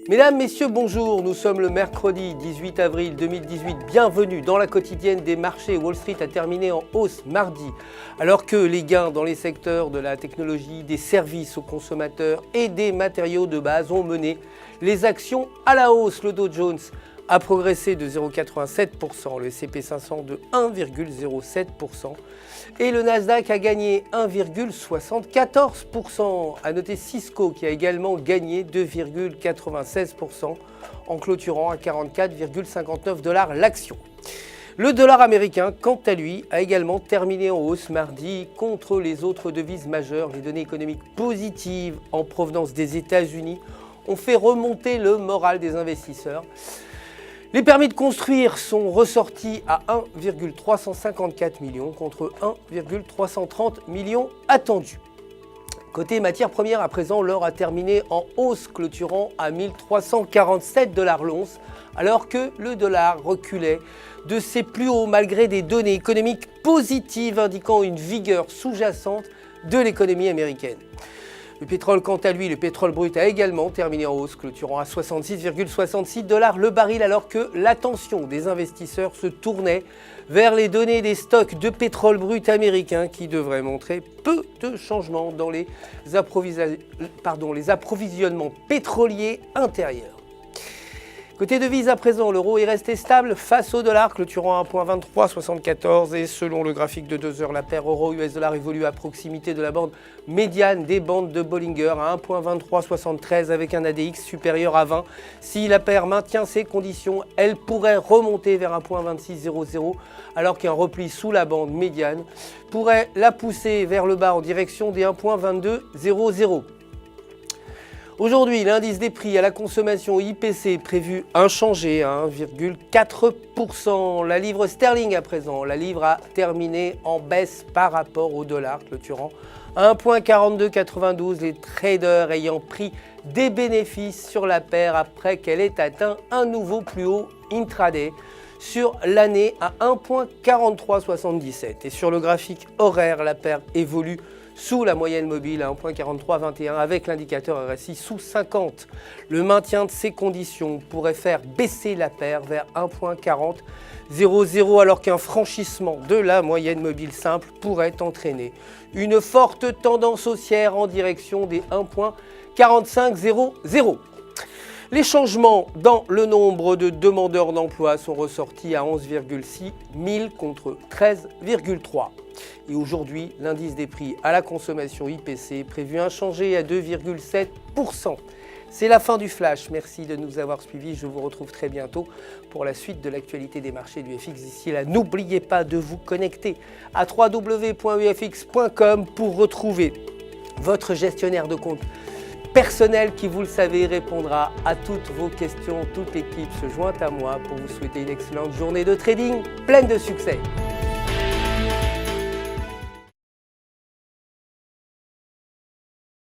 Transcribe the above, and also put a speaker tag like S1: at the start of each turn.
S1: Mesdames, Messieurs, bonjour. Nous sommes le mercredi 18 avril 2018. Bienvenue dans la quotidienne des marchés. Wall Street a terminé en hausse mardi, alors que les gains dans les secteurs de la technologie, des services aux consommateurs et des matériaux de base ont mené les actions à la hausse. Le Dow Jones a progressé de 0,87%, le S&P 500 de 1,07% et le Nasdaq a gagné 1,74%. A noter Cisco qui a également gagné 2,96% en clôturant à 44,59$ l'action. Le dollar américain, quant à lui, a également terminé en hausse mardi contre les autres devises majeures. Les données économiques positives en provenance des États-Unis ont fait remonter le moral des investisseurs. Les permis de construire sont ressortis à 1,354 millions contre 1,330 millions attendus. Côté matières premières, à présent, l'or a terminé en hausse, clôturant à 1347$ l'once, alors que le dollar reculait de ses plus hauts malgré des données économiques positives indiquant une vigueur sous-jacente de l'économie américaine. Le pétrole, quant à lui, le pétrole brut a également terminé en hausse, clôturant à 66,66$ le baril, alors que l'attention des investisseurs se tournait vers les données des stocks de pétrole brut américains qui devraient montrer peu de changements dans les approvisionnements pétroliers intérieurs. Côté devises à présent, l'euro est resté stable face au dollar, clôturant à 1,2374 et selon le graphique de 2 heures, la paire euro-US dollar évolue à proximité de la bande médiane des bandes de Bollinger à 1,2373 avec un ADX supérieur à 20. Si la paire maintient ses conditions, elle pourrait remonter vers 1,2600 alors qu'un repli sous la bande médiane pourrait la pousser vers le bas en direction des 1,2200. Aujourd'hui, l'indice des prix à la consommation IPC prévu inchangé à 1,4%. La livre sterling à présent, la livre a terminé en baisse par rapport au dollar, clôturant à 1,4292. Les traders ayant pris des bénéfices sur la paire après qu'elle ait atteint un nouveau plus haut intraday sur l'année à 1,4377. Et sur le graphique horaire, la paire évolue sous la moyenne mobile à 1,4321 avec l'indicateur RSI sous 50. Le maintien de ces conditions pourrait faire baisser la paire vers 1,4000 alors qu'un franchissement de la moyenne mobile simple pourrait entraîner une forte tendance haussière en direction des 1,4500. Les changements dans le nombre de demandeurs d'emploi sont ressortis à 11,6 000 contre 13,3. Et aujourd'hui, l'indice des prix à la consommation IPC est prévu inchangé à 2,7%. C'est la fin du flash. Merci de nous avoir suivis. Je vous retrouve très bientôt pour la suite de l'actualité des marchés du FX. D'ici là, n'oubliez pas de vous connecter à www.ufx.com pour retrouver votre gestionnaire de compte personnel qui, vous le savez, répondra à toutes vos questions. Toute l'équipe se joint à moi pour vous souhaiter une excellente journée de trading pleine de succès.